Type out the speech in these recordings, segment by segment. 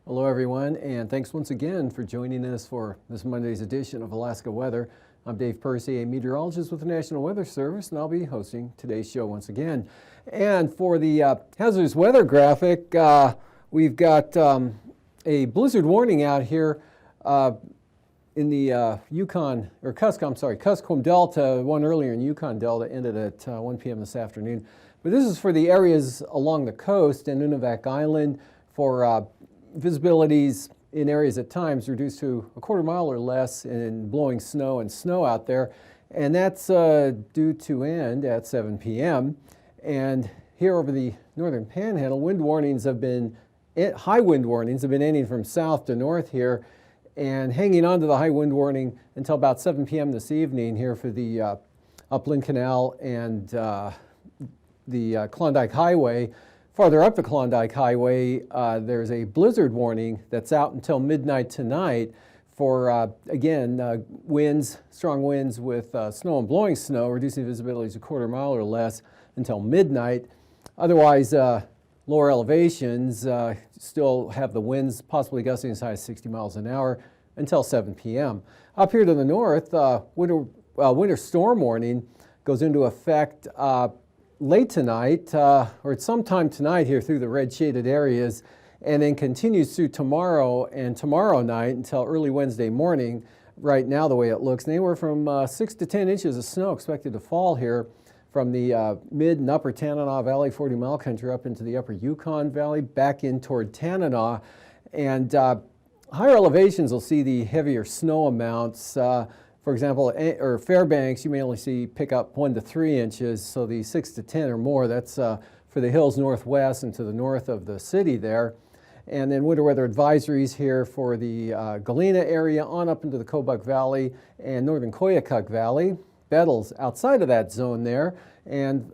Hello everyone, and thanks once again for joining us for this Monday's edition of Alaska Weather. I'm Dave Percy, a meteorologist with the National Weather Service, and I'll be hosting today's show once again. And for the hazardous weather graphic, we've got a blizzard warning out here in the Yukon, or Kuskokwim Delta. One earlier in Yukon Delta ended at 1 p.m. this afternoon. But this is for the areas along the coast and Nunivak Island for visibilities in areas at times reduced to a quarter mile or less and blowing snow and snow out there. And that's due to end at 7 p.m. And here over the northern panhandle, wind warnings have been, high wind warnings have been ending from south to north here and hanging on to the high wind warning until about 7 p.m. this evening here for the Upland Canal and the Klondike Highway. Farther up the Klondike Highway, there's a blizzard warning that's out until midnight tonight for, again, winds, strong winds with snow and blowing snow, reducing visibility to a quarter mile or less until midnight. Otherwise, lower elevations still have the winds possibly gusting as high as 60 miles an hour until 7 p.m. Up here to the north, winter storm warning goes into effect late tonight, or sometime tonight here through the red shaded areas, and then continues through tomorrow and tomorrow night until early Wednesday morning. Right now, the way it looks, anywhere from 6 to 10 inches of snow expected to fall here from the mid and upper Tanana Valley, 40 Mile Country, up into the upper Yukon Valley, back in toward Tanana. And higher elevations will see the heavier snow amounts. For example, or Fairbanks, you may only see pick up 1 to 3 inches, so the 6 to 10 or more, that's for the hills northwest and to the north of the city there. And then winter weather advisories here for the Galena area on up into the Kobuk Valley and northern Koyukuk Valley. Bettles outside of that zone there. And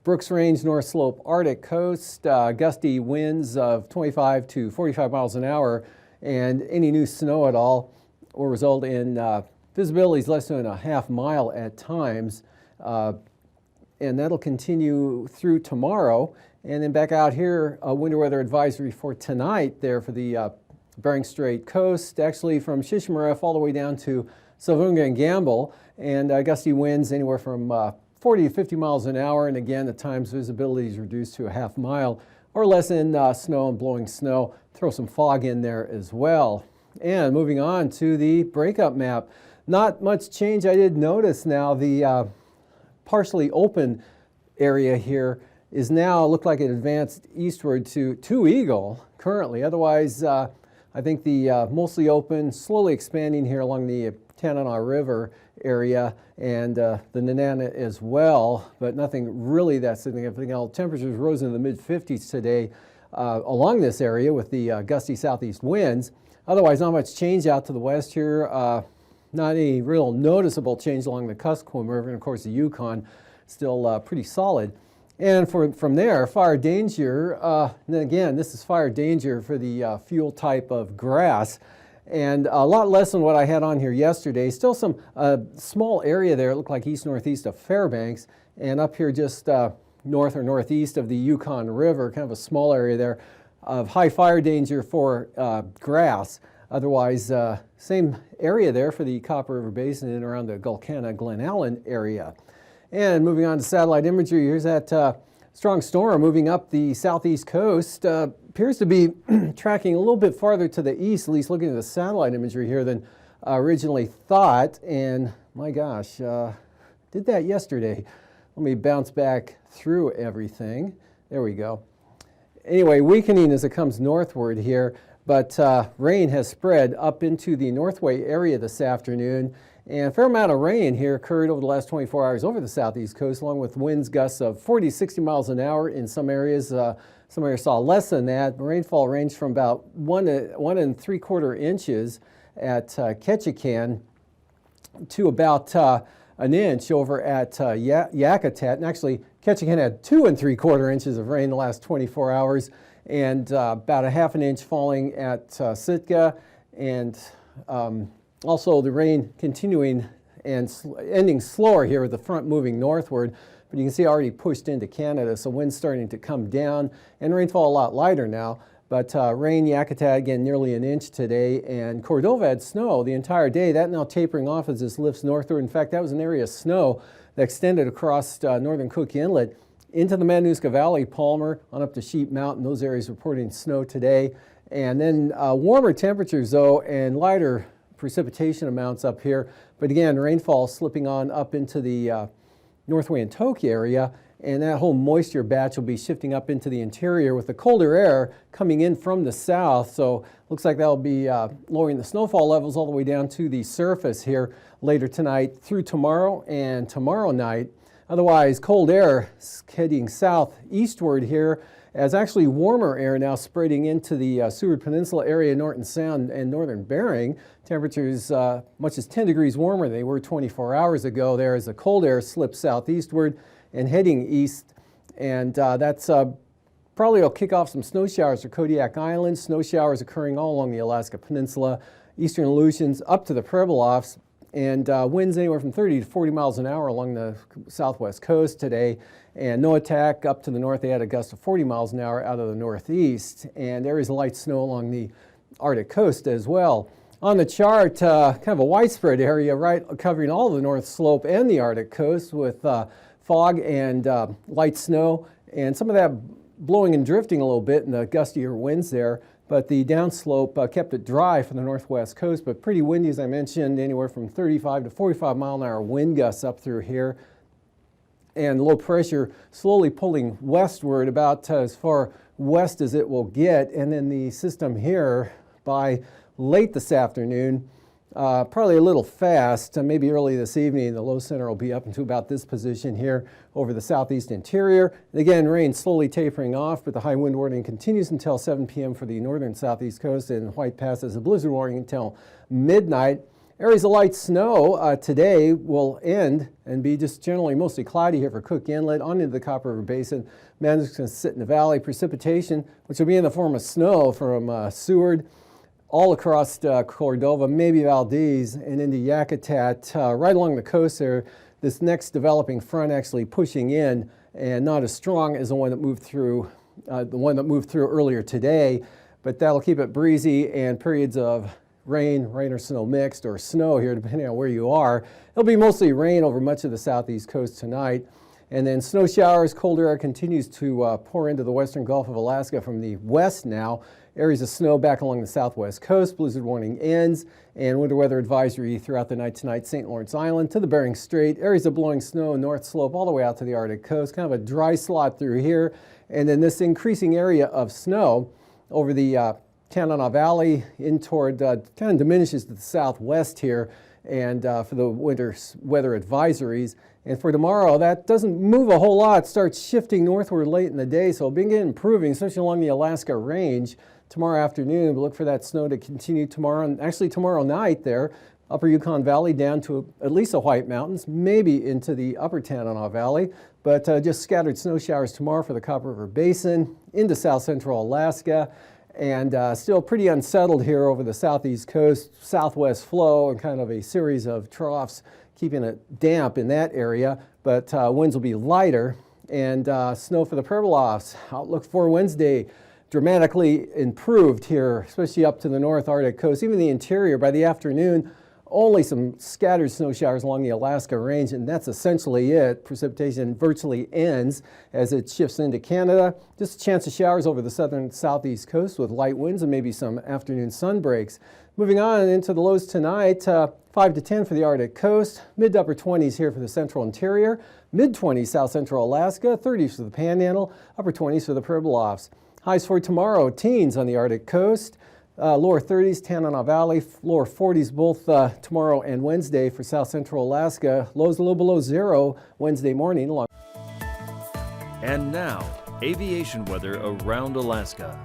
Brooks Range, North Slope, Arctic Coast, gusty winds of 25 to 45 miles an hour, and any new snow at all will result in visibility is less than a half mile at times, and that'll continue through tomorrow. And then back out here, a winter weather advisory for tonight there for the Bering Strait coast, actually from Shishmaref all the way down to Savunga and Gamble, and gusty winds anywhere from 40 to 50 miles an hour, and again, at times visibility is reduced to a half mile or less in snow and blowing snow. Throw some fog in there as well. And moving on to the breakup map. Not much change. I did notice now the partially open area here is now look like it advanced eastward to Eagle currently. Otherwise, I think the mostly open, slowly expanding here along the Tanana River area and the Nenana as well, but nothing really that significant. Temperatures rose into the mid-50s today along this area with the gusty southeast winds. Otherwise, not much change out to the west here. Not any real noticeable change along the Kuskokwim River, and of course the Yukon still pretty solid. And from there, fire danger, and then again, this is fire danger for the fuel type of grass, and a lot less than what I had on here yesterday. Still some small area there, it looked like east-northeast of Fairbanks, and up here just north or northeast of the Yukon River, kind of a small area there of high fire danger for grass. Otherwise, same area there for the Copper River Basin and around the Gulkana Glen Allen area. And moving on to satellite imagery, here's that strong storm moving up the southeast coast. Appears to be tracking a little bit farther to the east, at least looking at the satellite imagery here, than originally thought. And my gosh, did that yesterday. Let me bounce back through everything. There we go. Anyway, weakening as it comes northward here. But rain has spread up into the Northway area this afternoon, and a fair amount of rain here occurred over the last 24 hours over the southeast coast, along with winds gusts of 40 to 60 miles an hour in some areas, Some areas saw less than that. Rainfall ranged from about 1 to 1 3/4 inches at Ketchikan to about an inch over at Yakutat. And actually, Ketchikan had 2 3/4 inches of rain in the last 24 hours, and about a half an inch falling at Sitka, and also the rain continuing and ending slower here with the front moving northward. But you can see already pushed into Canada, so wind's starting to come down, and rainfall a lot lighter now. But rain, Yakutat, again, nearly an inch today, and Cordova had snow the entire day. That now tapering off as this lifts northward. In fact, that was an area of snow that extended across northern Cook Inlet into the Matanuska Valley, Palmer, on up to Sheep Mountain. Those areas reporting snow today. And then warmer temperatures, though, and lighter precipitation amounts up here. But again, rainfall slipping on up into the North Wyandotte area, and that whole moisture batch will be shifting up into the interior with the colder air coming in from the south. So looks like that'll be lowering the snowfall levels all the way down to the surface here later tonight through tomorrow and tomorrow night. Otherwise, cold air heading southeastward here, as actually warmer air now spreading into the Seward Peninsula area, Norton Sound, and northern Bering. Temperatures much as 10 degrees warmer than they were 24 hours ago there as the cold air slips southeastward and heading east. And that's probably will kick off some snow showers for Kodiak Island. Snow showers occurring all along the Alaska Peninsula, eastern Aleutians up to the Pribilofs, and winds anywhere from 30 to 40 miles an hour along the southwest coast today. And Noatak up to the north, they had a gust of 40 miles an hour out of the northeast, and areas of light snow along the Arctic coast as well. On the chart, kind of a widespread area, right, covering all of the North Slope and the Arctic coast with fog and light snow, and some of that blowing and drifting a little bit in the gustier winds there. But the downslope kept it dry for the northwest coast, but pretty windy, as I mentioned, anywhere from 35 to 45 mile an hour wind gusts up through here. And low pressure slowly pulling westward about as far west as it will get. And then the system here by late this afternoon, probably a little fast, maybe early this evening, the low center will be up into about this position here over the southeast interior. And again, rain slowly tapering off, but the high wind warning continues until 7 p.m. for the northern southeast coast, and White Pass as a blizzard warning until midnight. Areas of light snow today will end and be just generally mostly cloudy here for Cook Inlet on into the Copper River Basin. Management's going to sit in the valley. Precipitation, which will be in the form of snow from Seward all across Cordova, maybe Valdez, and into Yakutat, right along the coast there. This next developing front actually pushing in, and not as strong as the one that moved through earlier today, but that'll keep it breezy and periods of rain or snow mixed, or snow here depending on where you are. It'll be mostly rain over much of the southeast coast tonight. And then snow showers, colder air continues to pour into the western Gulf of Alaska from the west now. Areas of snow back along the southwest coast. Blizzard warning ends, and winter weather advisory throughout the night tonight. St. Lawrence Island to the Bering Strait. Areas of blowing snow, North Slope all the way out to the Arctic coast. Kind of a dry slot through here. And then this increasing area of snow over the Tanana Valley in toward, kind of diminishes to the southwest here, and for the winter weather advisories. And for tomorrow, that doesn't move a whole lot. It starts shifting northward late in the day, so it'll begin improving, especially along the Alaska Range tomorrow afternoon. We'll look for that snow to continue tomorrow, and actually tomorrow night there, upper Yukon Valley down to at least the White Mountains, maybe into the upper Tanana Valley, but just scattered snow showers tomorrow for the Copper River Basin, into south central Alaska, and still pretty unsettled here over the southeast coast, southwest flow, and kind of a series of troughs keeping it damp in that area, but winds will be lighter, and snow for the Pribilofs. Outlook for Wednesday, dramatically improved here, especially up to the North Arctic coast, even the interior. By the afternoon, only some scattered snow showers along the Alaska Range, and that's essentially it. Precipitation virtually ends as it shifts into Canada. Just a chance of showers over the southern southeast coast with light winds and maybe some afternoon sun breaks. Moving on into the lows tonight, 5 to 10 for the Arctic coast, mid to upper 20s here for the central interior, mid 20s south central Alaska, 30s for the Panhandle, upper 20s for the Pribilofs. Highs for tomorrow, teens on the Arctic coast, lower 30s, Tanana Valley, lower 40s both tomorrow and Wednesday for south central Alaska. Lows a little below zero Wednesday morning. And now, aviation weather around Alaska.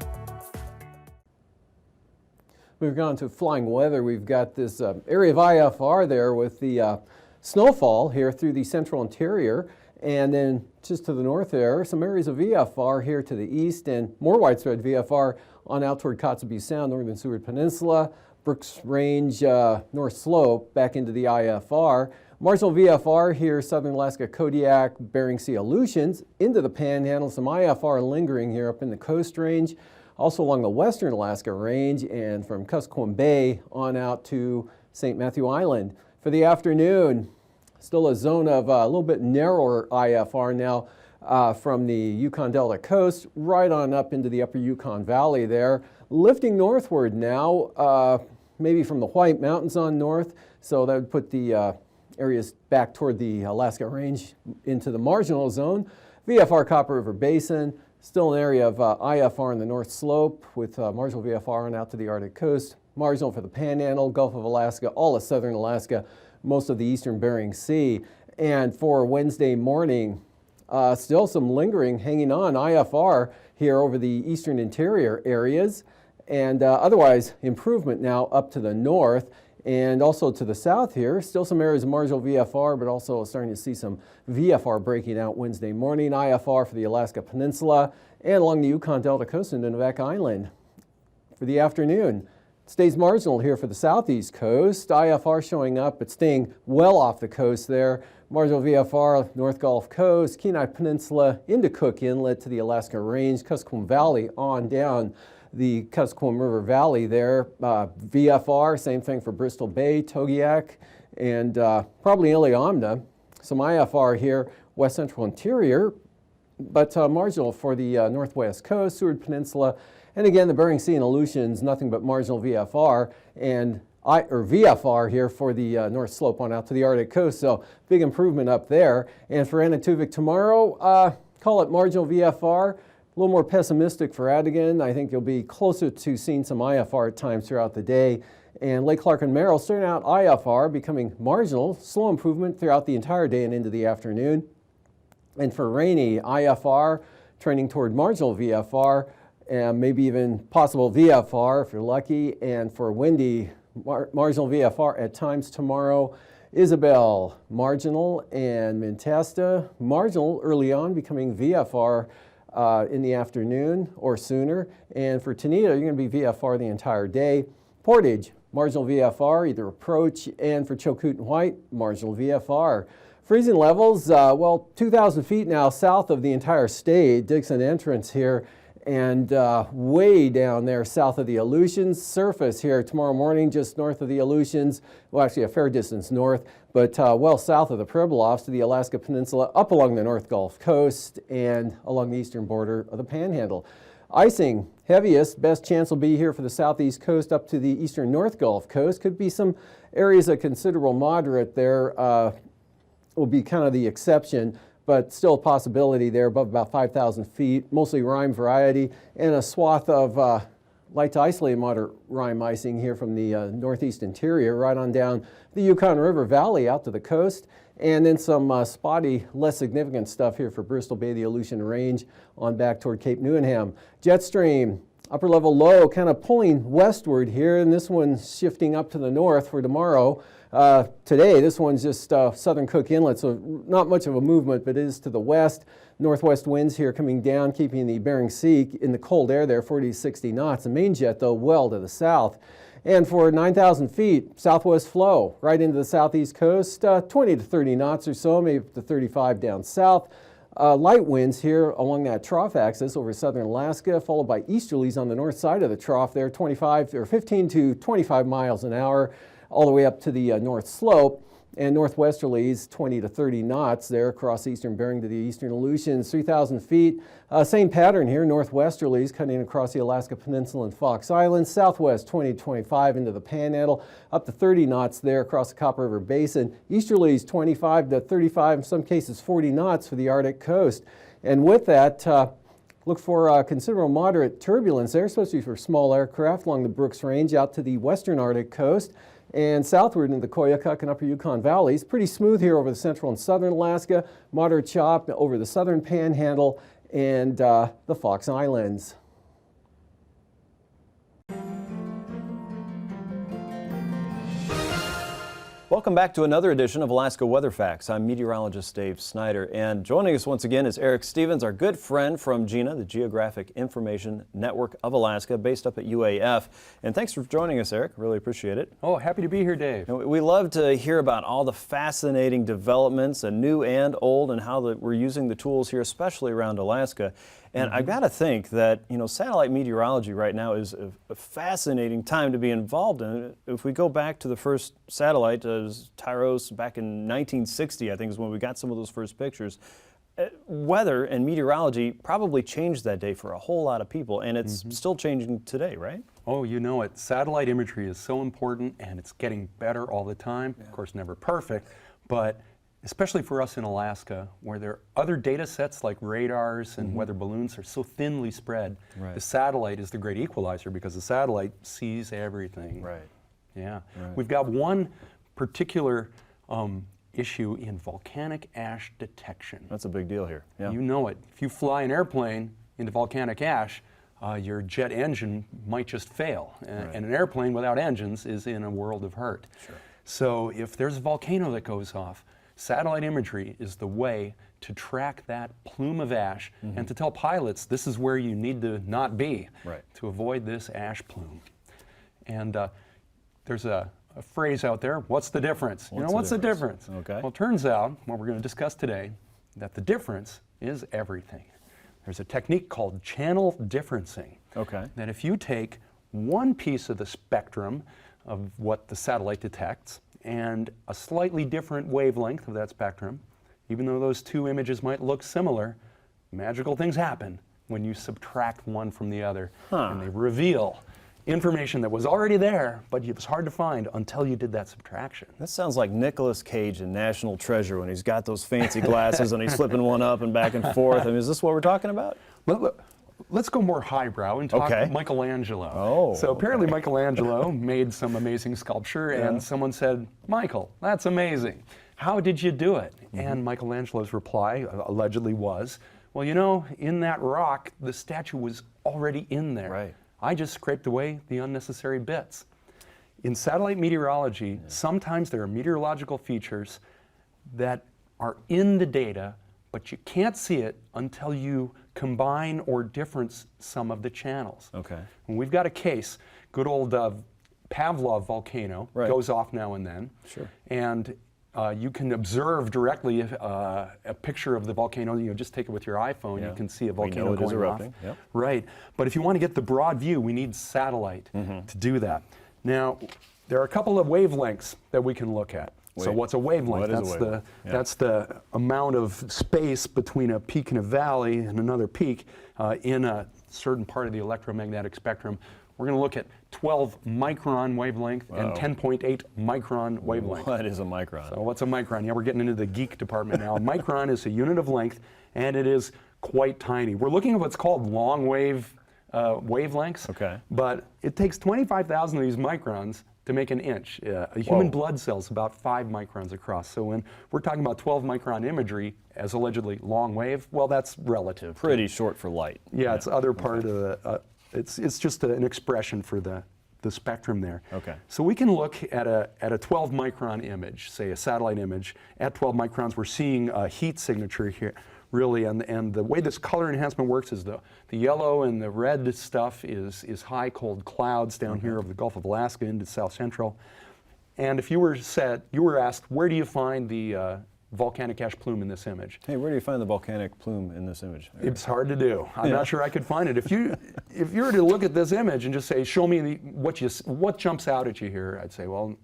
We've gone to flying weather. We've got this area of IFR there with the snowfall here through the central interior, and then just to the north there, some areas of VFR here to the east, and more widespread VFR on out toward Kotzebue Sound, northern Seward Peninsula, Brooks Range, North Slope, back into the IFR. Marginal VFR here, southern Alaska, Kodiak, Bering Sea Aleutians, into the Panhandle. Some IFR lingering here up in the Coast Range, also along the western Alaska Range, and from Kuskokwim Bay on out to St. Matthew Island. For the afternoon, still a zone of a little bit narrower IFR now from the Yukon Delta coast right on up into the upper Yukon Valley there. Lifting northward now, maybe from the White Mountains on north, so that would put the areas back toward the Alaska Range into the marginal zone. VFR Copper River Basin, still an area of IFR in the North Slope with marginal VFR on out to the Arctic coast. Marginal for the Panhandle, Gulf of Alaska, all of southern Alaska, most of the eastern Bering Sea. And for Wednesday morning, still some lingering, hanging on IFR here over the eastern interior areas. And otherwise, improvement now up to the north. And also to the south here, still some areas of marginal VFR, but also starting to see some VFR breaking out Wednesday morning. IFR for the Alaska Peninsula and along the Yukon Delta coast into Nunivak Island. For the afternoon, it stays marginal here for the southeast coast. IFR showing up, but staying well off the coast there. Marginal VFR, North Gulf Coast, Kenai Peninsula into Cook Inlet to the Alaska Range, Kuskokwim Valley on down the Kuskokwim River Valley there. VFR, same thing for Bristol Bay, Togiak, and probably Iliamna. Some IFR here, west central interior, but marginal for the northwest coast, Seward Peninsula, and again the Bering Sea and Aleutians, nothing but marginal VFR, and VFR here for the North Slope on out to the Arctic coast, so big improvement up there. And for Anaktuvik tomorrow, call it marginal VFR. A little more pessimistic for Adigan. I think you'll be closer to seeing some IFR at times throughout the day. And Lake Clark and Merrill starting out IFR, becoming marginal, slow improvement throughout the entire day and into the afternoon. And for rainy, IFR trending toward marginal VFR, and maybe even possible VFR if you're lucky. And for windy, marginal VFR at times tomorrow. Isabel, marginal, and Mintesta, marginal early on, becoming VFR in the afternoon or sooner. And for Tenita, you're going to be VFR the entire day. Portage, marginal VFR, either approach, and for Chilkoot and White, marginal VFR. Freezing levels, well, 2,000 feet now south of the entire state. Dixon entrance here, and way down there south of the Aleutians. Surface here tomorrow morning just north of the Aleutians, well actually a fair distance north, but well south of the Pribilofs to the Alaska Peninsula, up along the North Gulf Coast and along the eastern border of the Panhandle. Icing, heaviest, best chance will be here for the southeast coast up to the eastern North Gulf Coast. Could be some areas of considerable moderate there, will be kind of the exception, but still a possibility there above about 5,000 feet, mostly rime variety, and a swath of light to isolated moderate rime icing here from the northeast interior right on down the Yukon River Valley out to the coast, and then some spotty, less significant stuff here for Bristol Bay, the Aleutian Range, on back toward Cape Newenham. Jet stream, upper level low, kind of pulling westward here, and this one's shifting up to the north for tomorrow. Today, this one's just southern Cook Inlet, so not much of a movement, but it is to the west. Northwest winds here coming down, keeping the Bering Sea in the cold air there, 40 to 60 knots. The main jet, though, well to the south. And for 9,000 feet, southwest flow right into the southeast coast, 20 to 30 knots or so, maybe up to 35 down south. Light winds here along that trough axis over southern Alaska, followed by easterlies on the north side of the trough there, 15 to 25 miles an hour, all the way up to the North Slope, and northwesterlies 20 to 30 knots there across eastern Bering to the eastern Aleutians, 3,000 feet. Same pattern here, northwesterlies cutting across the Alaska Peninsula and Fox Islands, southwest 20 to 25 into the Panhandle, up to 30 knots there across the Copper River Basin. Easterlies 25 to 35, in some cases 40 knots for the Arctic coast. And with that, look for considerable moderate turbulence there, especially for small aircraft along the Brooks Range out to the western Arctic coast and southward into the Koyukuk and upper Yukon valleys. Pretty smooth here over the central and southern Alaska, moderate chop over the southern Panhandle, and the Fox Islands. Welcome back to another edition of Alaska Weather Facts. I'm meteorologist Dave Snider, and joining us once again is Eric Stevens, our good friend from GINA, the Geographic Information Network of Alaska, based up at UAF. And thanks for joining us, Eric. Really appreciate it. Oh, happy to be here, Dave. And we love to hear about all the fascinating developments, new and old, and how we're using the tools here, especially around Alaska. And I've got to think that, satellite meteorology right now is a fascinating time to be involved in. If we go back to the first satellite, Tyros, back in 1960, I think is when we got some of those first pictures. Weather and meteorology probably changed that day for a whole lot of people, and it's still changing today, right? Oh, you know it. Satellite imagery is so important, and it's getting better all the time. Yeah. Of course, never perfect, but especially for us in Alaska, where there are other data sets like radars and weather balloons are so thinly spread. Right. The satellite is the great equalizer because the satellite sees everything. Right. Yeah. Right. We've got one particular issue in volcanic ash detection. That's a big deal here. Yeah. You know it. If you fly an airplane into volcanic ash, your jet engine might just fail. Right. And an airplane without engines is in a world of hurt. Sure. So if there's a volcano that goes off, satellite imagery is the way to track that plume of ash and to tell pilots this is where you need to not be to avoid this ash plume. And there's a phrase out there, what's the difference? What's the difference? Okay. Well, it turns out, what we're going to discuss today, that the difference is everything. There's a technique called channel differencing. Okay. That if you take one piece of the spectrum of what the satellite detects and a slightly different wavelength of that spectrum, even though those two images might look similar, magical things happen when you subtract one from the other. And they reveal information that was already there, but it was hard to find until you did that subtraction. That sounds like Nicolas Cage in National Treasure when he's got those fancy glasses and he's flipping one up and back and forth. I mean, is this what we're talking about? Let's go more highbrow and talk Michelangelo. Oh, so apparently Michelangelo made some amazing sculpture, and someone said, Michael, that's amazing. How did you do it? And Michelangelo's reply allegedly was, well, in that rock, the statue was already in there. Right. I just scraped away the unnecessary bits. In satellite meteorology, sometimes there are meteorological features that are in the data, but you can't see it until you combine or difference some of the channels. Okay. And we've got a case, good old Pavlov volcano goes off now and then. Sure. And you can observe directly a picture of the volcano. Just take it with your iPhone. You can see a volcano going erupting. off. Yep. Right. But if you want to get the broad view, we need satellite to do that. Now, there are a couple of wavelengths that we can look at. So what's a wavelength? That's the amount of space between a peak and a valley and another peak in a certain part of the electromagnetic spectrum. We're going to look at 12 micron wavelength and 10.8 micron wavelength. What is a micron? So what's a micron? Yeah, we're getting into the geek department now. A micron is a unit of length, and it is quite tiny. We're looking at what's called long wave wavelengths. Okay. But it takes 25,000 of these microns to make an inch. A human blood cell is about 5 microns across. So when we're talking about 12 micron imagery as allegedly long wave, well, that's relative. Pretty short for light. Yeah, it's other part of the, it's just an expression for the spectrum there. Okay. So we can look at a 12 micron image, say a satellite image. At 12 microns, we're seeing a heat signature here, really, and the way this color enhancement works is the yellow and the red stuff is high cold clouds down here over the Gulf of Alaska into South Central. And if you were asked, where do you find the volcanic ash plume in this image? Hey, where do you find the volcanic plume in this image? It's hard to do. I'm not sure I could find it. If you were to look at this image and just say, show me what jumps out at you here, I'd say, well,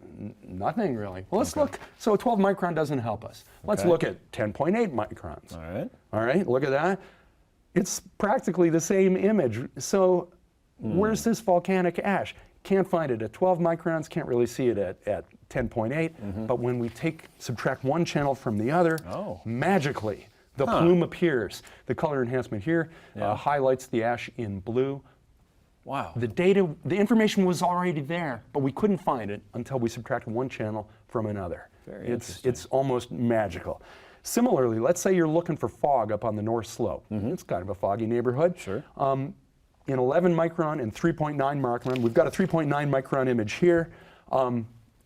nothing really. Well, let's look. So 12 micron doesn't help us. Let's look at 10.8 microns. All right. All right, look at that. It's practically the same image. So where's this volcanic ash? Can't find it at 12 microns, can't really see it at 10.8, but when we subtract one channel from the other, magically, the plume appears. The color enhancement here highlights the ash in blue. Wow. The information was already there, but we couldn't find it until we subtracted one channel from another. Very interesting. It's almost magical. Similarly, let's say you're looking for fog up on the north slope. It's kind of a foggy neighborhood. Sure. In 11 micron and 3.9 micron, we've got a 3.9 micron image here.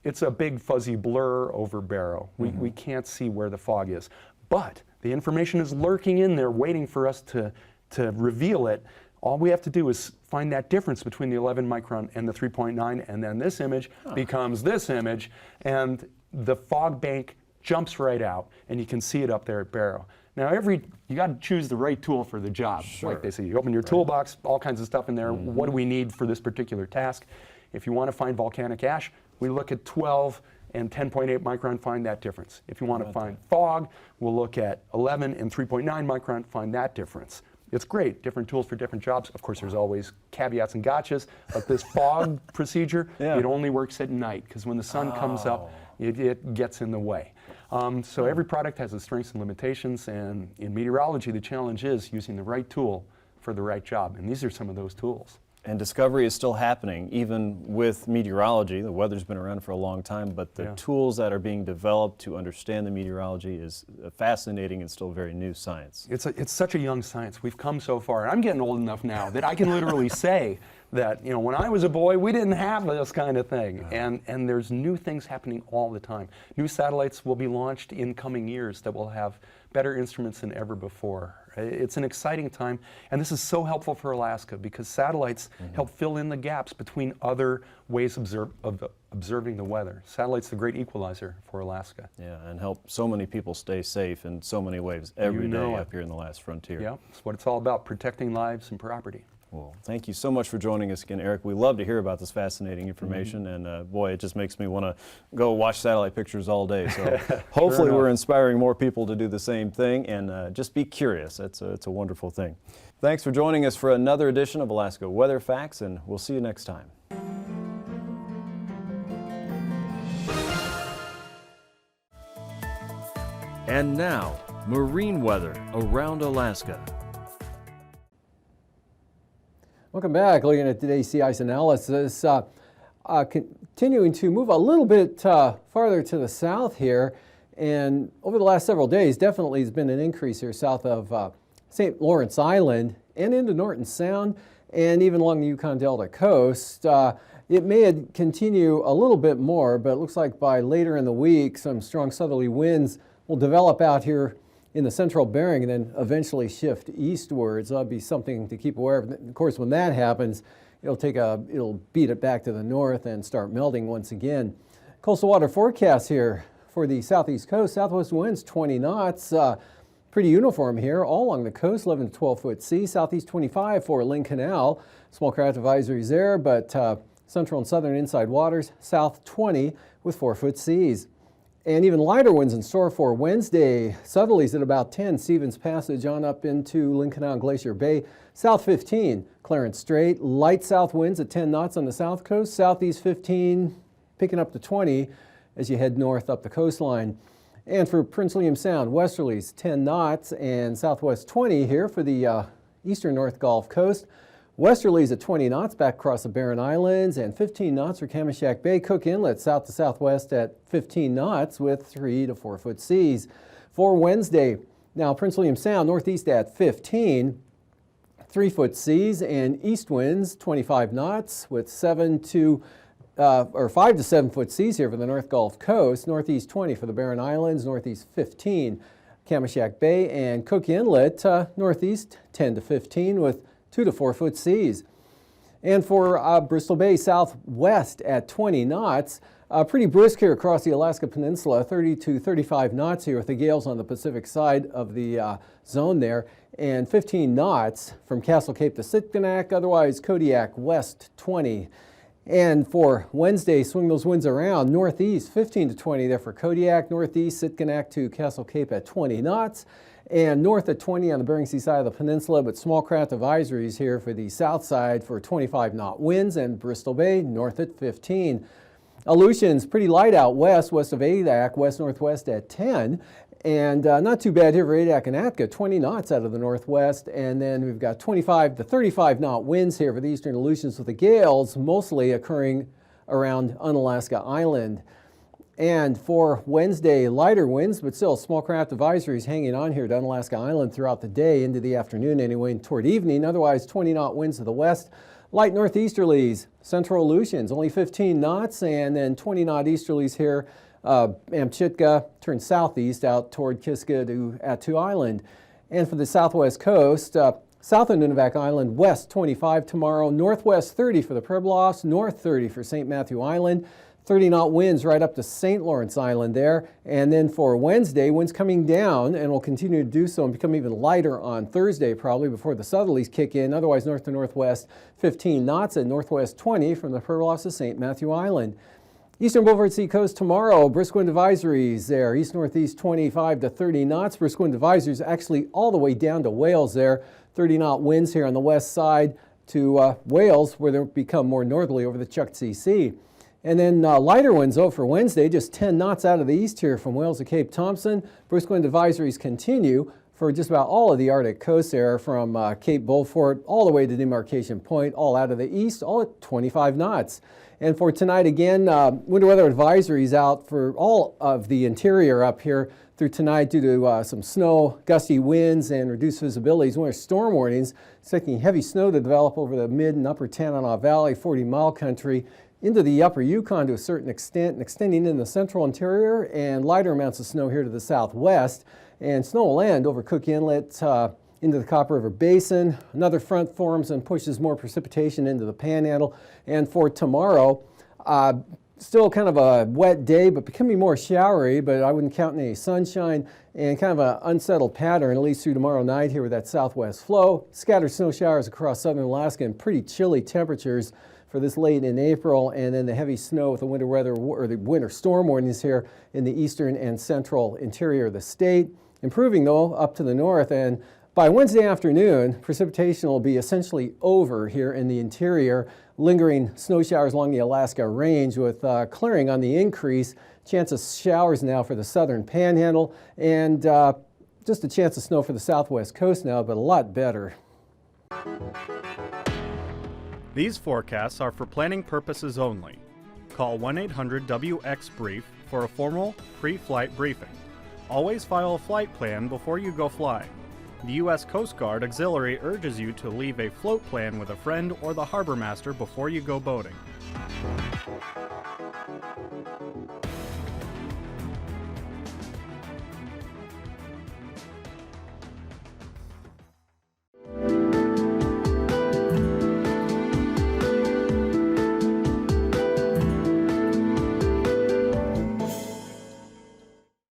It's a big fuzzy blur over Barrow. We can't see where the fog is. But the information is lurking in there waiting for us to reveal it. All we have to do is find that difference between the 11 micron and the 3.9, and then this image becomes this image, and the fog bank jumps right out, and you can see it up there at Barrow. Now, you got to choose the right tool for the job. Sure. Like they say, you open your toolbox, all kinds of stuff in there. What do we need for this particular task? If you want to find volcanic ash, we look at 12 and 10.8 micron, find that difference. If you want to find fog, we'll look at 11 and 3.9 micron, find that difference. It's great, different tools for different jobs. Of course, there's always caveats and gotchas. Like this fog procedure, it only works at night, because when the sun comes up, it gets in the way. So every product has its strengths and limitations, and in meteorology, the challenge is using the right tool for the right job, and these are some of those tools. And discovery is still happening, even with meteorology. The weather's been around for a long time, but the tools that are being developed to understand the meteorology is fascinating and still very new science. It's such a young science. We've come so far, and I'm getting old enough now that I can literally say that, you know, when I was a boy, we didn't have this kind of thing. And there's new things happening all the time. New satellites will be launched in coming years that will have better instruments than ever before. It's an exciting time, and this is so helpful for Alaska because satellites help fill in the gaps between other ways of observing the weather. Satellites, the great equalizer for Alaska. Yeah, and help so many people stay safe in so many ways every day up here in the last frontier. Yeah, that's what it's all about, protecting lives and property. Well, thank you so much for joining us again, Eric. We love to hear about this fascinating information, and boy, it just makes me want to go watch satellite pictures all day. So hopefully we're inspiring more people to do the same thing, and just be curious. It's a wonderful thing. Thanks for joining us for another edition of Alaska Weather Facts, and we'll see you next time. And now, marine weather around Alaska. Welcome back. Looking at today's sea ice analysis, continuing to move a little bit farther to the south here, and over the last several days, definitely has been an increase here south of St. Lawrence Island and into Norton Sound, and even along the Yukon Delta coast. It may continue a little bit more, but it looks like by later in the week, some strong southerly winds will develop out here in the central Bering and then eventually shift eastwards. That'll be something to keep aware of. Of course, when that happens, it'll beat it back to the north and start melting once again. Coastal water forecast here for the southeast coast. Southwest winds 20 knots. Pretty uniform here all along the coast, 11 to 12 foot sea. Southeast 25 for Lynn Canal. Small craft advisories there, but central and southern inside waters, south 20 with 4 foot seas. And even lighter winds in store for Wednesday. Southerlies at about 10, Stevens Passage on up into Lynn Canal and Glacier Bay. South 15, Clarence Strait. Light south winds at 10 knots on the south coast. Southeast 15, picking up to 20 as you head north up the coastline. And for Prince William Sound, westerlies 10 knots and southwest 20 here for the eastern North Gulf Coast. Westerlies at 20 knots back across the Barren Islands, and 15 knots for Kamishak Bay. Cook Inlet south to southwest at 15 knots with 3 to 4 foot seas. For Wednesday, now Prince William Sound northeast at 15, 3 foot seas, and east winds 25 knots with 5 to 7 foot seas here for the North Gulf Coast. Northeast 20 for the Barren Islands, northeast 15 Kamishak Bay, and Cook Inlet northeast 10 to 15 with 2 to 4 foot seas. And for Bristol Bay, southwest at 20 knots. Pretty brisk here across the Alaska Peninsula, 30 to 35 knots here with the gales on the Pacific side of the zone there, and 15 knots from Castle Cape to Sitkinak, otherwise Kodiak west 20. And for Wednesday, swing those winds around, northeast 15 to 20 there for Kodiak, northeast Sitkinak to Castle Cape at 20 knots. And north at 20 on the Bering Sea side of the peninsula, but small craft advisories here for the south side for 25 knot winds, and Bristol Bay north at 15. Aleutians pretty light out west of Adak, west-northwest at 10. And not too bad here for Adak and Atka, 20 knots out of the northwest. And then we've got 25 to 35 knot winds here for the eastern Aleutians with the gales mostly occurring around Unalaska Island. And for Wednesday, lighter winds, but still small craft advisories hanging on here to Unalaska Island throughout the day, into the afternoon anyway, and toward evening. Otherwise, 20-knot winds to the west. Light northeasterlies, central Aleutians, only 15 knots, and then 20-knot easterlies here. Amchitka turns southeast out toward Kiska to Attu Island. And for the southwest coast, south of Nunivak Island, west 25 tomorrow, northwest 30 for the Pribilofs, north 30 for St. Matthew Island. 30-knot winds right up to St. Lawrence Island there. And then for Wednesday, winds coming down and will continue to do so and become even lighter on Thursday probably before the southerlies kick in. Otherwise, north to northwest 15 knots and northwest 20 from the Pribilofs to St. Matthew Island. Eastern Beaufort Sea Coast tomorrow, brisk wind advisories there. East-northeast 25 to 30 knots. Brisk wind advisories actually all the way down to Wales there. 30-knot winds here on the west side to Wales, where they'll become more northerly over the Chukchi Sea. And then lighter winds, though, for Wednesday, just 10 knots out of the east here from Wales to Cape Thompson. Brisk wind advisories continue for just about all of the Arctic coast there, from Cape Beaufort all the way to Demarcation Point, all out of the east, all at 25 knots. And for tonight, again, winter weather advisories out for all of the interior up here through tonight due to some snow, gusty winds, and reduced visibilities. Winter storm warnings, expecting heavy snow to develop over the mid and upper Tanana Valley, 40-mile country, into the upper Yukon to a certain extent, and extending in the central interior, and lighter amounts of snow here to the southwest. And snow will end over Cook Inlet into the Copper River Basin. Another front forms and pushes more precipitation into the Panhandle. And for tomorrow, still kind of a wet day, but becoming more showery, but I wouldn't count any sunshine, and kind of an unsettled pattern, at least through tomorrow night here with that southwest flow. Scattered snow showers across southern Alaska and pretty chilly temperatures for this late in April, and then the heavy snow with the winter weather or the winter storm warnings here in the eastern and central interior of the state. Improving though up to the north, and by Wednesday afternoon, precipitation will be essentially over here in the interior. Lingering snow showers along the Alaska Range with clearing on the increase. Chance of showers now for the southern Panhandle, and just a chance of snow for the southwest coast now, but a lot better. These forecasts are for planning purposes only. Call 1-800-WX-BRIEF for a formal pre-flight briefing. Always file a flight plan before you go flying. The U.S. Coast Guard Auxiliary urges you to leave a float plan with a friend or the harbor master before you go boating.